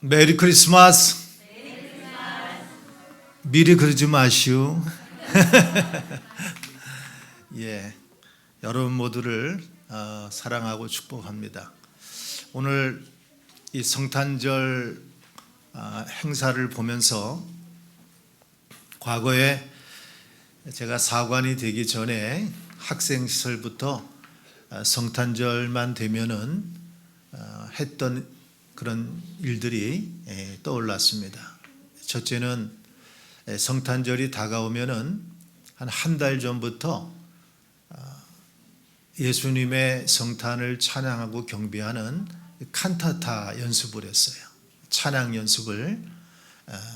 메리 크리스마스. 미리 그러지 마시오. 예, 여러분 모두를 사랑하고 축복합니다. 오늘 이 성탄절 행사를 보면서 과거에 제가 사관이 되기 전에 학생 시절부터 성탄절만 되면은 했던 그런 일들이 떠올랐습니다. 첫째는 성탄절이 다가오면은 한 달 전부터 예수님의 성탄을 찬양하고 경배하는 칸타타 연습을 했어요. 찬양 연습을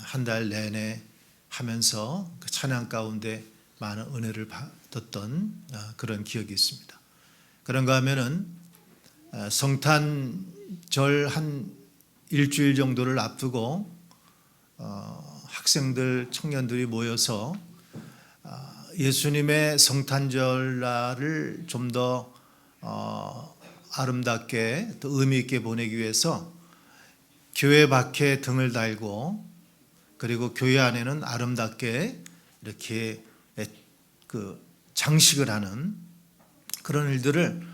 한 달 내내 하면서 그 찬양 가운데 많은 은혜를 받았던 그런 기억이 있습니다. 그런가 하면은 성탄절 한 일주일 정도를 앞두고 학생들, 청년들이 모여서 예수님의 성탄절날을 좀 더 아름답게 또 의미 있게 보내기 위해서 교회 밖에 등을 달고 그리고 교회 안에는 아름답게 이렇게 그 장식을 하는 그런 일들을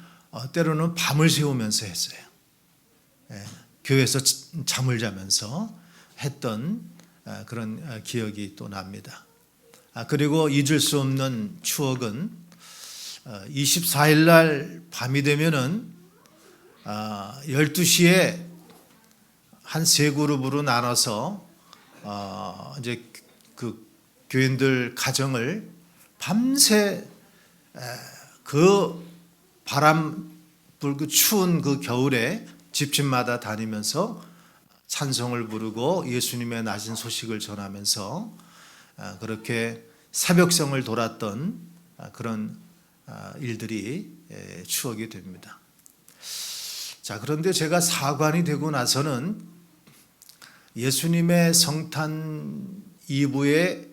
때로는 밤을 새우면서 했어요. 교회에서 잠을 자면서 했던 그런 기억이 또 납니다. 그리고 잊을 수 없는 추억은 24일 날 밤이 되면은 12시에 한 세 그룹으로 나눠서 이제 그 교인들 가정을 밤새 그 바람 불고 추운 그 겨울에 집집마다 다니면서 찬송을 부르고 예수님의 나신 소식을 전하면서 그렇게 새벽성을 돌았던 그런 일들이 추억이 됩니다. 자, 그런데 제가 사관이 되고 나서는 예수님의 성탄 이브에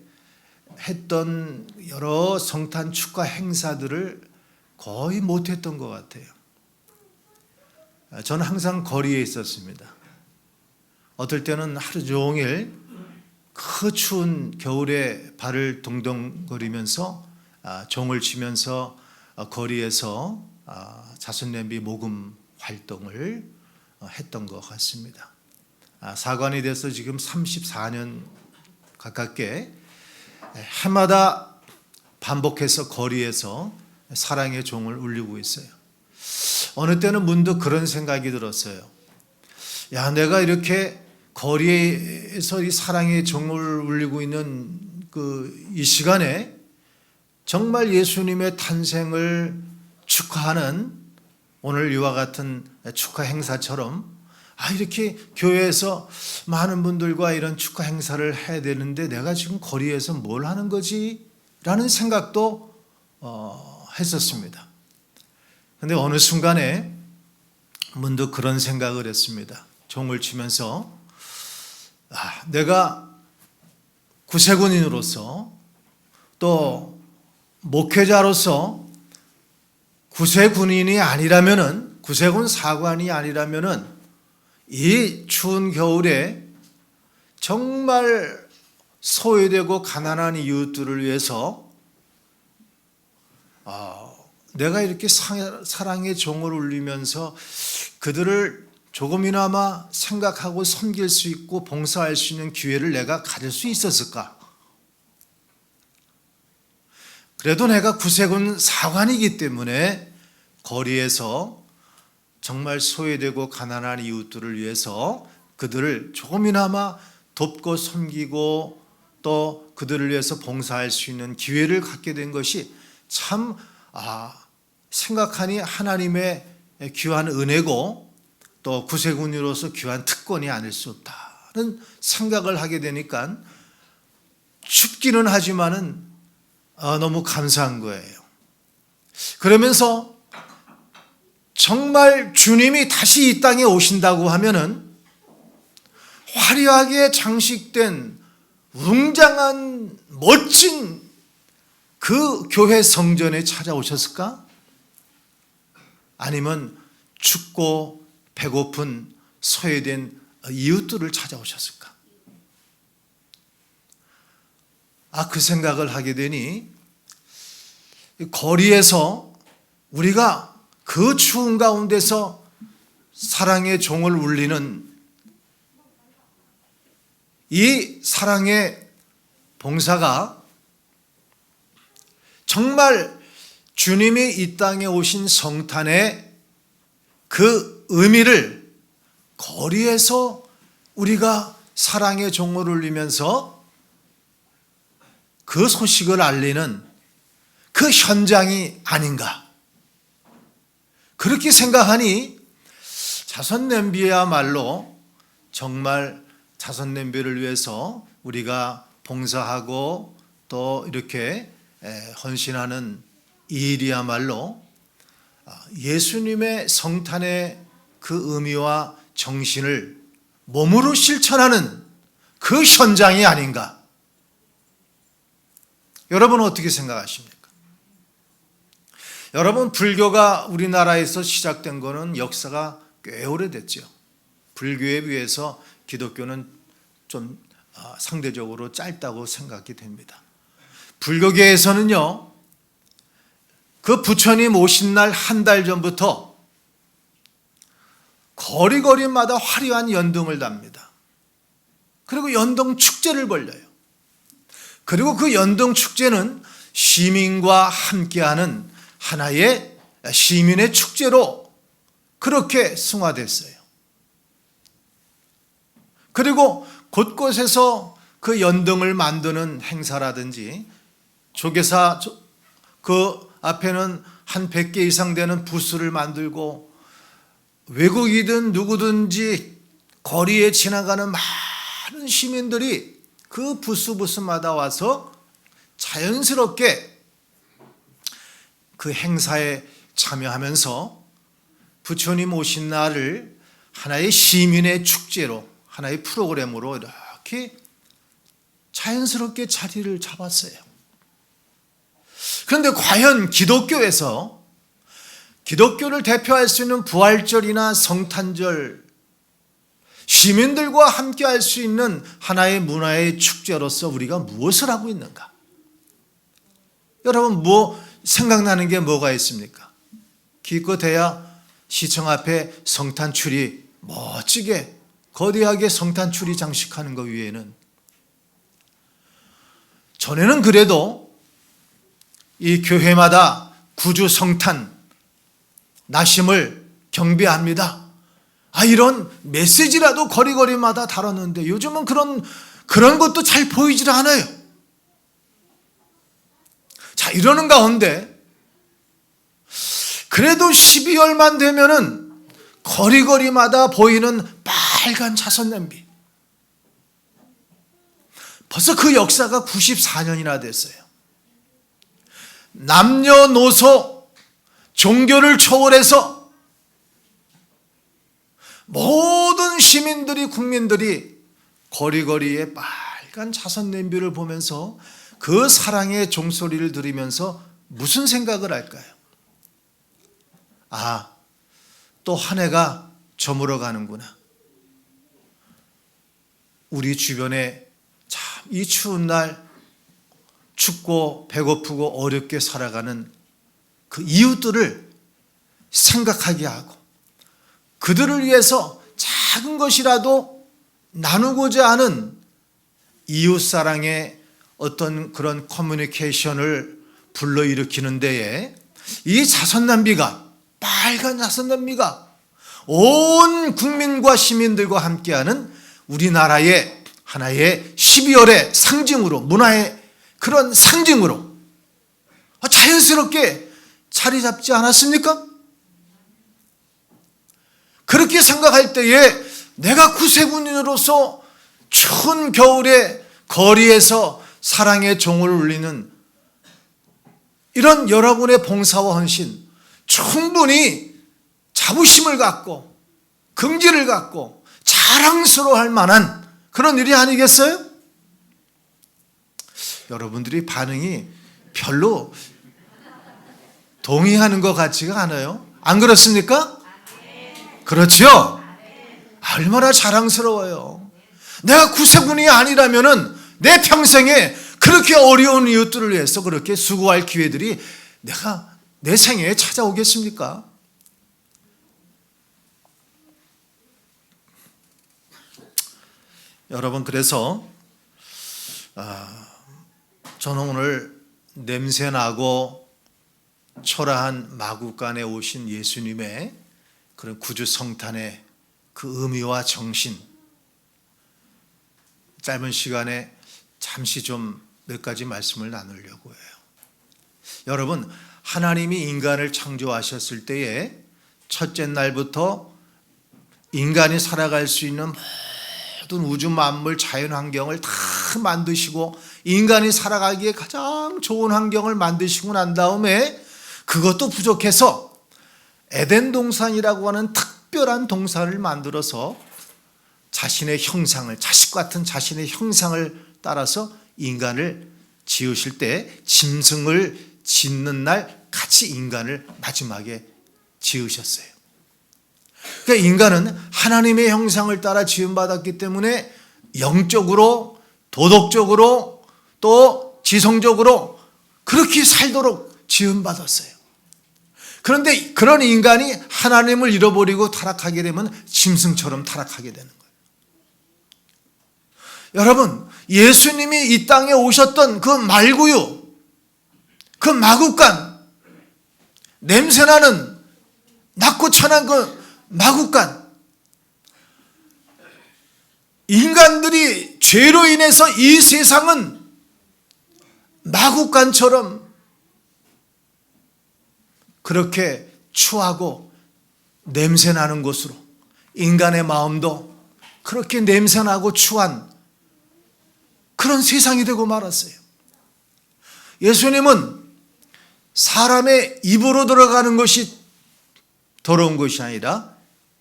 했던 여러 성탄 축하 행사들을 거의 못했던 것 같아요. 저는 항상 거리에 있었습니다. 어떨 때는 하루 종일 그 추운 겨울에 발을 동동거리면서 종을 치면서 거리에서 자선냄비 모금 활동을 했던 것 같습니다. 사관이 돼서 지금 34년 가깝게 해마다 반복해서 거리에서 사랑의 종을 울리고 있어요. 어느 때는 문득 그런 생각이 들었어요. 야, 내가 이렇게 거리에서 이 사랑의 종을 울리고 있는 이 시간에 정말 예수님의 탄생을 축하하는 오늘 이와 같은 축하 행사처럼 이렇게 교회에서 많은 분들과 이런 축하 행사를 해야 되는데 내가 지금 거리에서 뭘 하는 거지? 라는 생각도 했었습니다. 그런데 어느 순간에 문득 그런 생각을 했습니다. 종을 치면서 내가 구세군인으로서 또 목회자로서 구세군인이 아니라면은 구세군 사관이 아니라면은 이 추운 겨울에 정말 소외되고 가난한 이웃들을 위해서 내가 이렇게 사랑의 종을 울리면서 그들을 조금이나마 생각하고 섬길 수 있고 봉사할 수 있는 기회를 내가 가질 수 있었을까? 그래도 내가 구세군 사관이기 때문에 거리에서 정말 소외되고 가난한 이웃들을 위해서 그들을 조금이나마 돕고 섬기고 또 그들을 위해서 봉사할 수 있는 기회를 갖게 된 것이 참 생각하니 하나님의 귀한 은혜고 또 구세군으로서 귀한 특권이 아닐 수 없다는 생각을 하게 되니까 춥기는 하지만은 너무 감사한 거예요. 그러면서 정말 주님이 다시 이 땅에 오신다고 하면은 화려하게 장식된 웅장한 멋진 그 교회 성전에 찾아오셨을까? 아니면 춥고 배고픈 소외된 이웃들을 찾아오셨을까? 그 생각을 하게 되니 거리에서 우리가 그 추운 가운데서 사랑의 종을 울리는 이 사랑의 봉사가 정말 주님이 이 땅에 오신 성탄의 그 의미를 거리에서 우리가 사랑의 종을 울리면서 그 소식을 알리는 그 현장이 아닌가. 그렇게 생각하니 자선냄비야말로 정말 자선냄비를 위해서 우리가 봉사하고 또 이렇게 헌신하는 이 일이야말로 예수님의 성탄의 그 의미와 정신을 몸으로 실천하는 그 현장이 아닌가. 여러분은 어떻게 생각하십니까? 여러분, 불교가 우리나라에서 시작된 거는 역사가 꽤 오래됐죠. 불교에 비해서 기독교는 좀 상대적으로 짧다고 생각이 됩니다. 불교계에서는요, 그 부처님 오신 날 한 달 전부터 거리거리마다 화려한 연등을 답니다. 그리고 연등 축제를 벌려요. 그리고 그 연등 축제는 시민과 함께하는 하나의 시민의 축제로 그렇게 승화됐어요. 그리고 곳곳에서 그 연등을 만드는 행사라든지 조계사 그 앞에는 한 100개 이상 되는 부스를 만들고 외국이든 누구든지 거리에 지나가는 많은 시민들이 그 부스마다 와서 자연스럽게 그 행사에 참여하면서 부처님 오신 날을 하나의 시민의 축제로, 하나의 프로그램으로 이렇게 자연스럽게 자리를 잡았어요. 그런데 과연 기독교에서 기독교를 대표할 수 있는 부활절이나 성탄절, 시민들과 함께 할 수 있는 하나의 문화의 축제로서 우리가 무엇을 하고 있는가? 여러분, 생각나는 게 뭐가 있습니까? 기껏해야 시청 앞에 성탄추리 멋지게 거대하게 성탄추리 장식하는 것 외에는, 전에는 그래도 이 교회마다 구주 성탄 나심을 경배합니다, 이런 메시지라도 거리거리마다 다뤘는데 요즘은 그런 것도 잘 보이질 않아요. 자, 이러는 가운데 그래도 12월만 되면은 거리거리마다 보이는 빨간 자선냄비, 벌써 그 역사가 94년이나 됐어요. 남녀노소 종교를 초월해서 모든 시민들이, 국민들이 거리거리에 빨간 자선냄비를 보면서 그 사랑의 종소리를 들으면서 무슨 생각을 할까요? 또 한 해가 저물어 가는구나. 우리 주변에 참 이 추운 날 춥고 배고프고 어렵게 살아가는 그 이웃들을 생각하게 하고 그들을 위해서 작은 것이라도 나누고자 하는 이웃사랑의 어떤 그런 커뮤니케이션을 불러일으키는 데에 이 자선냄비가, 빨간 자선냄비가 온 국민과 시민들과 함께하는 우리나라의 하나의 12월의 상징으로, 문화의 그런 상징으로 자연스럽게 자리 잡지 않았습니까? 그렇게 생각할 때에 내가 구세군인으로서 추운 겨울에 거리에서 사랑의 종을 울리는 이런 여러분의 봉사와 헌신, 충분히 자부심을 갖고 긍지를 갖고 자랑스러워할 만한 그런 일이 아니겠어요? 여러분들이 반응이 별로 동의하는 것 같지가 않아요. 안 그렇습니까? 그렇죠? 얼마나 자랑스러워요. 내가 구세군이 아니라면은 내 평생에 그렇게 어려운 이웃들을 위해서 그렇게 수고할 기회들이 내가 내 생애에 찾아오겠습니까? 여러분, 그래서 저는 오늘 냄새나고 초라한 마구간에 오신 예수님의 그런 구주 성탄의 그 의미와 정신, 짧은 시간에 잠시 좀 몇 가지 말씀을 나누려고 해요. 여러분, 하나님이 인간을 창조하셨을 때에 첫째 날부터 인간이 살아갈 수 있는 모든 우주 만물 자연 환경을 다 만드시고 인간이 살아가기에 가장 좋은 환경을 만드시고 난 다음에 그것도 부족해서 에덴 동산이라고 하는 특별한 동산을 만들어서 자신의 형상을, 자식 같은 자신의 형상을 따라서 인간을 지으실 때 짐승을 짓는 날 같이 인간을 마지막에 지으셨어요. 그러니까 인간은 하나님의 형상을 따라 지음받았기 때문에 영적으로, 도덕적으로, 또 지성적으로 그렇게 살도록 지음받았어요. 그런데 그런 인간이 하나님을 잃어버리고 타락하게 되면 짐승처럼 타락하게 되는 거예요. 여러분, 예수님이 이 땅에 오셨던 그 말구유, 그 마구간, 냄새나는 낮고 천한 그 마구간, 인간들이 죄로 인해서 이 세상은 마구간처럼 그렇게 추하고 냄새나는 곳으로, 인간의 마음도 그렇게 냄새나고 추한 그런 세상이 되고 말았어요. 예수님은 사람의 입으로 들어가는 것이 더러운 것이 아니라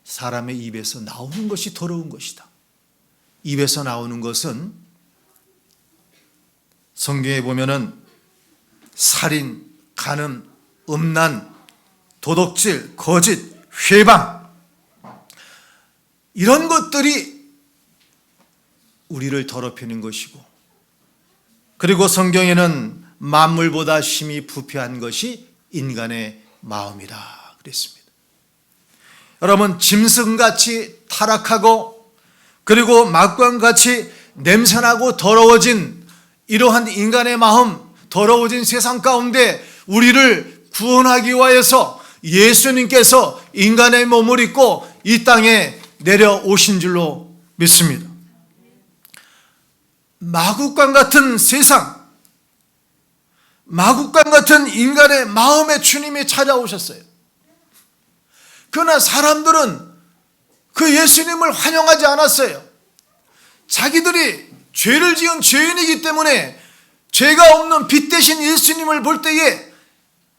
사람의 입에서 나오는 것이 더러운 것이다. 입에서 나오는 것은 성경에 보면은 살인, 간음, 음란, 도덕질, 거짓, 회방, 이런 것들이 우리를 더럽히는 것이고, 그리고 성경에는 만물보다 심히 부패한 것이 인간의 마음이라 그랬습니다. 여러분, 짐승같이 타락하고 그리고 마구간같이 냄새나고 더러워진 이러한 인간의 마음, 더러워진 세상 가운데 우리를 구원하기 위하여서 예수님께서 인간의 몸을 입고 이 땅에 내려오신 줄로 믿습니다. 마구간 같은 세상, 마구간 같은 인간의 마음에 주님이 찾아오셨어요. 그러나 사람들은 그 예수님을 환영하지 않았어요. 자기들이 죄를 지은 죄인이기 때문에 죄가 없는 빛 대신 예수님을 볼 때에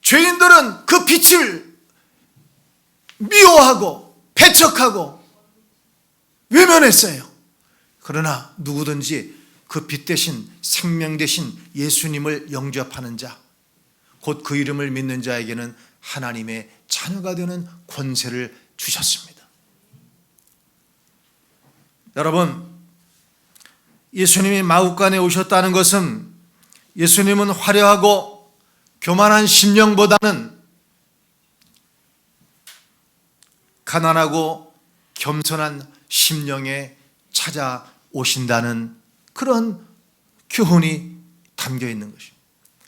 죄인들은 그 빛을 미워하고 배척하고 외면했어요. 그러나 누구든지 그 빛 대신, 생명 대신 예수님을 영접하는 자, 곧 그 이름을 믿는 자에게는 하나님의 자녀가 되는 권세를 주셨습니다. 여러분, 예수님이 마구간에 오셨다는 것은 예수님은 화려하고 교만한 심령보다는 가난하고 겸손한 심령에 찾아오신다는 그런 교훈이 담겨 있는 것입니다.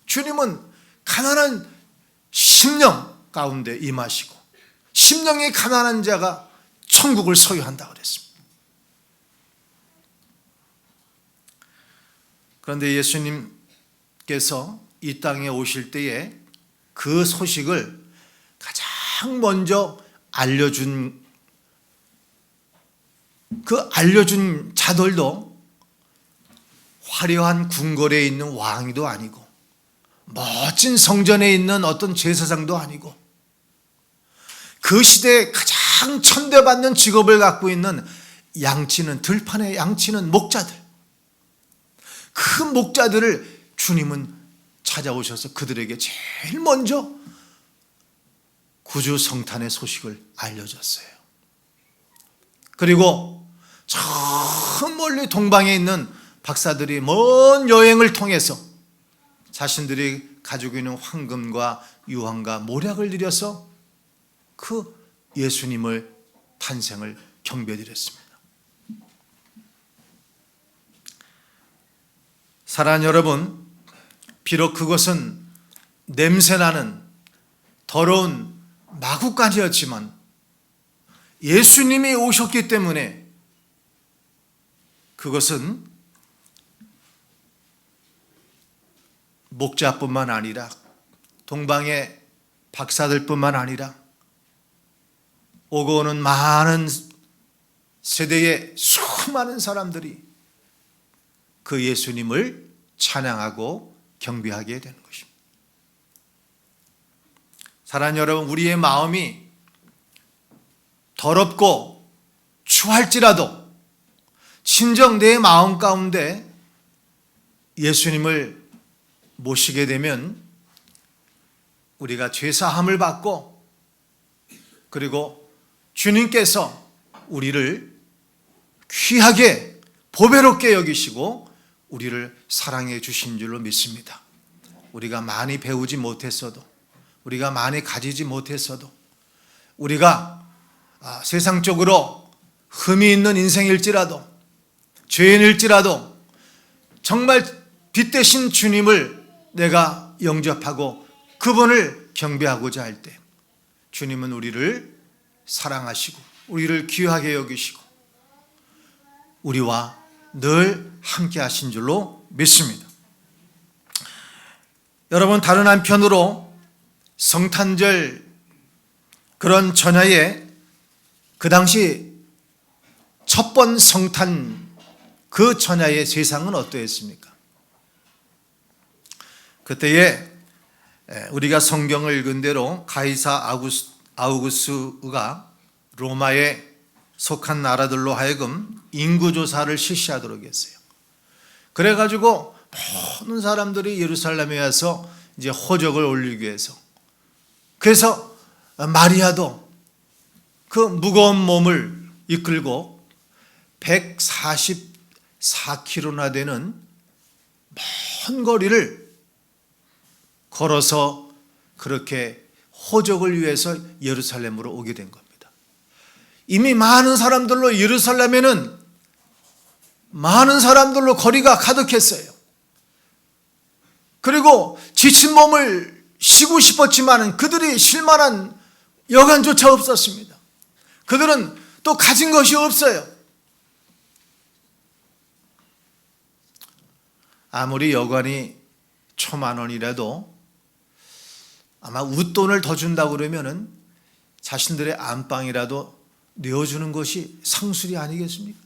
주님은 가난한 심령 가운데 임하시고 심령이 가난한 자가 천국을 소유한다고 그랬습니다. 그런데 예수님께서 이 땅에 오실 때에 그 소식을 가장 먼저 알려준 자들도 화려한 궁궐에 있는 왕이도 아니고 멋진 성전에 있는 어떤 제사장도 아니고 그 시대에 가장 천대받는 직업을 갖고 있는 양치는, 들판에 양치는 목자들, 그 목자들을 주님은 찾아오셔서 그들에게 제일 먼저 구주 성탄의 소식을 알려줬어요. 그리고 멀리 동방에 있는 박사들이 먼 여행을 통해서 자신들이 가지고 있는 황금과 유황과 모략을 들여서 그 예수님을 탄생을 경배드렸습니다. 사랑하는 여러분, 비록 그것은 냄새나는 더러운 마구간이었지만 예수님이 오셨기 때문에 그것은 목자뿐만 아니라 동방의 박사들뿐만 아니라 오고 오는 많은 세대의 수많은 사람들이 그 예수님을 찬양하고 경배하게 되는 것입니다. 사랑하는 여러분, 우리의 마음이 더럽고 추할지라도 진정 내 마음 가운데 예수님을 모시게 되면 우리가 죄사함을 받고 그리고 주님께서 우리를 귀하게 보배롭게 여기시고 우리를 사랑해 주신 줄로 믿습니다. 우리가 많이 배우지 못했어도, 우리가 많이 가지지 못했어도, 우리가 세상적으로 흠이 있는 인생일지라도, 죄인일지라도 정말 빛 대신 주님을 내가 영접하고 그분을 경배하고자 할 때 주님은 우리를 사랑하시고 우리를 귀하게 여기시고 우리와 늘 함께 하신 줄로 믿습니다. 여러분, 다른 한편으로 성탄절 그런 전야에 그 당시 첫 번 성탄 그 전야의 세상은 어떠했습니까? 그때에 우리가 성경을 읽은 대로 가이사 아우구스가 로마에 속한 나라들로 하여금 인구조사를 실시하도록 했어요. 그래가지고 모든 사람들이 예루살렘에 와서 이제 호적을 올리기 위해서, 그래서 마리아도 그 무거운 몸을 이끌고 144km나 되는 먼 거리를 걸어서 그렇게 호적을 위해서 예루살렘으로 오게 된 겁니다. 이미 많은 사람들로 예루살렘에는 많은 사람들로 거리가 가득했어요. 그리고 지친 몸을 쉬고 싶었지만 그들이 쉴 만한 여간조차 없었습니다. 그들은 또 가진 것이 없어요. 아무리 여관이 10,000원이라도 아마 웃돈을 더 준다고 그러면은 자신들의 안방이라도 내어주는 것이 상술이 아니겠습니까?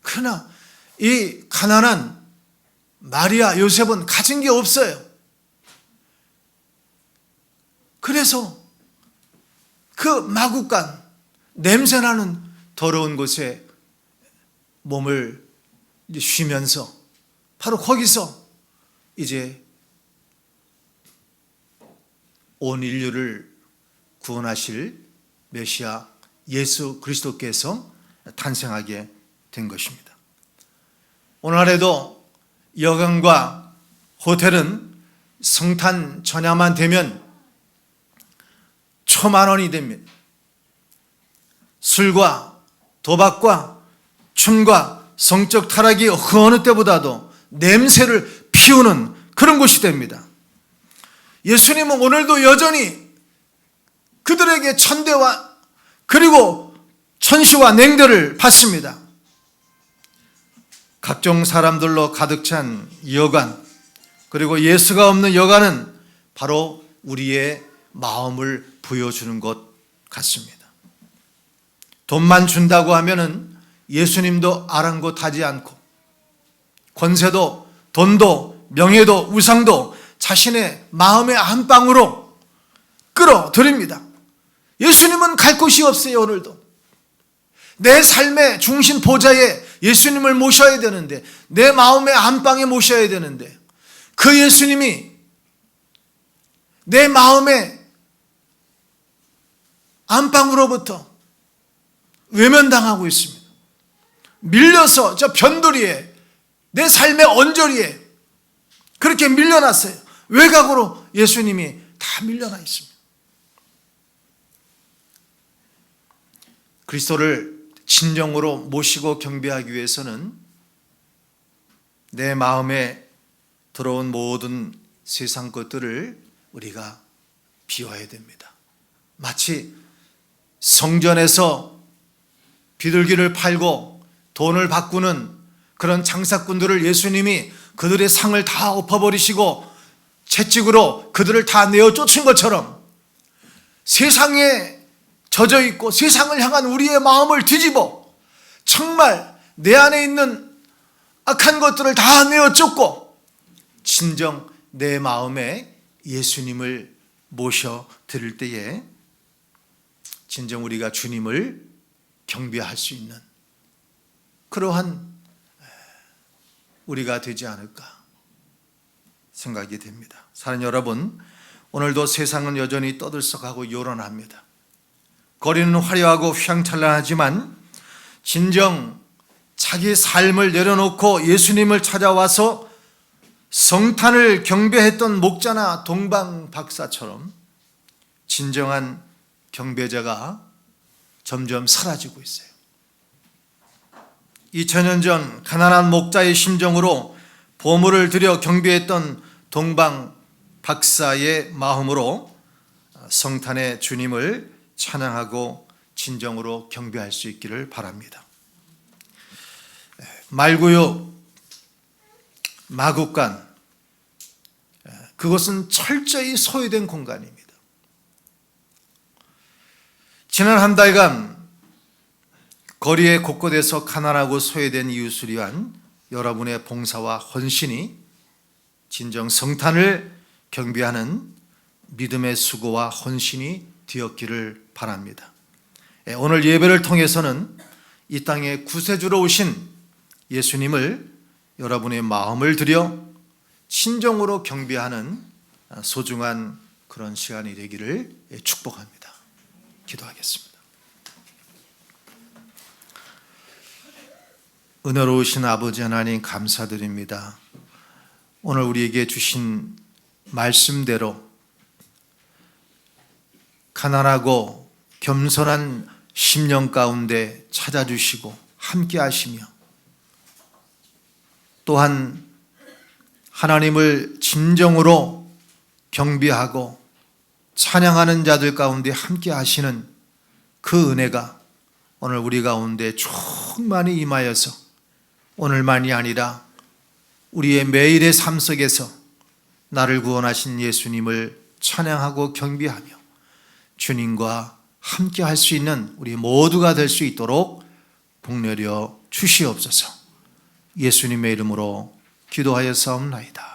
그러나 이 가난한 마리아, 요셉은 가진 게 없어요. 그래서 그 마구간, 냄새나는 더러운 곳에 몸을 쉬면서 바로 거기서 이제 온 인류를 구원하실 메시아 예수 그리스도께서 탄생하게 된 것입니다. 오늘날에도 여관과 호텔은 성탄 전야만 되면 10,000원이 됩니다. 술과 도박과 춤과 성적 타락이 그 어느 때보다도 냄새를 피우는 그런 곳이 됩니다. 예수님은 오늘도 여전히 그들에게 천대와 그리고 천시와 냉대를 받습니다. 각종 사람들로 가득 찬 여관, 그리고 예수가 없는 여관은 바로 우리의 마음을 보여주는 것 같습니다. 돈만 준다고 하면은 예수님도 아랑곳하지 않고 권세도 돈도 명예도 우상도 자신의 마음의 안방으로 끌어들입니다. 예수님은 갈 곳이 없어요. 오늘도 내 삶의 중심 보좌에 예수님을 모셔야 되는데, 내 마음의 안방에 모셔야 되는데 그 예수님이 내 마음의 안방으로부터 외면당하고 있습니다. 밀려서 저 변두리에, 내 삶의 언저리에 그렇게 밀려났어요. 외곽으로 예수님이 다 밀려나 있습니다. 그리스도를 진정으로 모시고 경배하기 위해서는 내 마음에 들어온 모든 세상 것들을 우리가 비워야 됩니다. 마치 성전에서 비둘기를 팔고 돈을 바꾸는 그런 장사꾼들을 예수님이 그들의 상을 다 엎어버리시고 채찍으로 그들을 다 내어 쫓은 것처럼 세상에 젖어 있고 세상을 향한 우리의 마음을 뒤집어 정말 내 안에 있는 악한 것들을 다 내어 쫓고 진정 내 마음에 예수님을 모셔 드릴 때에 진정 우리가 주님을 경배할 수 있는 그러한 우리가 되지 않을까 생각이 됩니다. 사랑하는 여러분, 오늘도 세상은 여전히 떠들썩하고 요란합니다. 거리는 화려하고 휘황찬란하지만 진정 자기 삶을 내려놓고 예수님을 찾아와서 성탄을 경배했던 목자나 동방 박사처럼 진정한 경배자가 점점 사라지고 있어요. 2000년 전 가난한 목자의 심정으로 보물을 들여 경배했던 동방 박사의 마음으로 성탄의 주님을 찬양하고 진정으로 경배할 수 있기를 바랍니다. 말구유, 마구간, 그것은 철저히 소유된 공간입니다. 지난 한 달간 거리의 곳곳에서 가난하고 소외된 이웃을 위한 여러분의 봉사와 헌신이 진정 성탄을 경배하는 믿음의 수고와 헌신이 되었기를 바랍니다. 오늘 예배를 통해서는 이 땅에 구세주로 오신 예수님을 여러분의 마음을 들여 친정으로 경배하는 소중한 그런 시간이 되기를 축복합니다. 기도하겠습니다. 은혜로우신 아버지 하나님 감사드립니다. 오늘 우리에게 주신 말씀대로 가난하고 겸손한 심령 가운데 찾아주시고 함께 하시며 또한 하나님을 진정으로 경배하고 찬양하는 자들 가운데 함께 하시는 그 은혜가 오늘 우리 가운데 충만히 임하여서 오늘만이 아니라 우리의 매일의 삶 속에서 나를 구원하신 예수님을 찬양하고 경배하며 주님과 함께 할 수 있는 우리 모두가 될 수 있도록 복내려 주시옵소서. 예수님의 이름으로 기도하여 사옵나이다.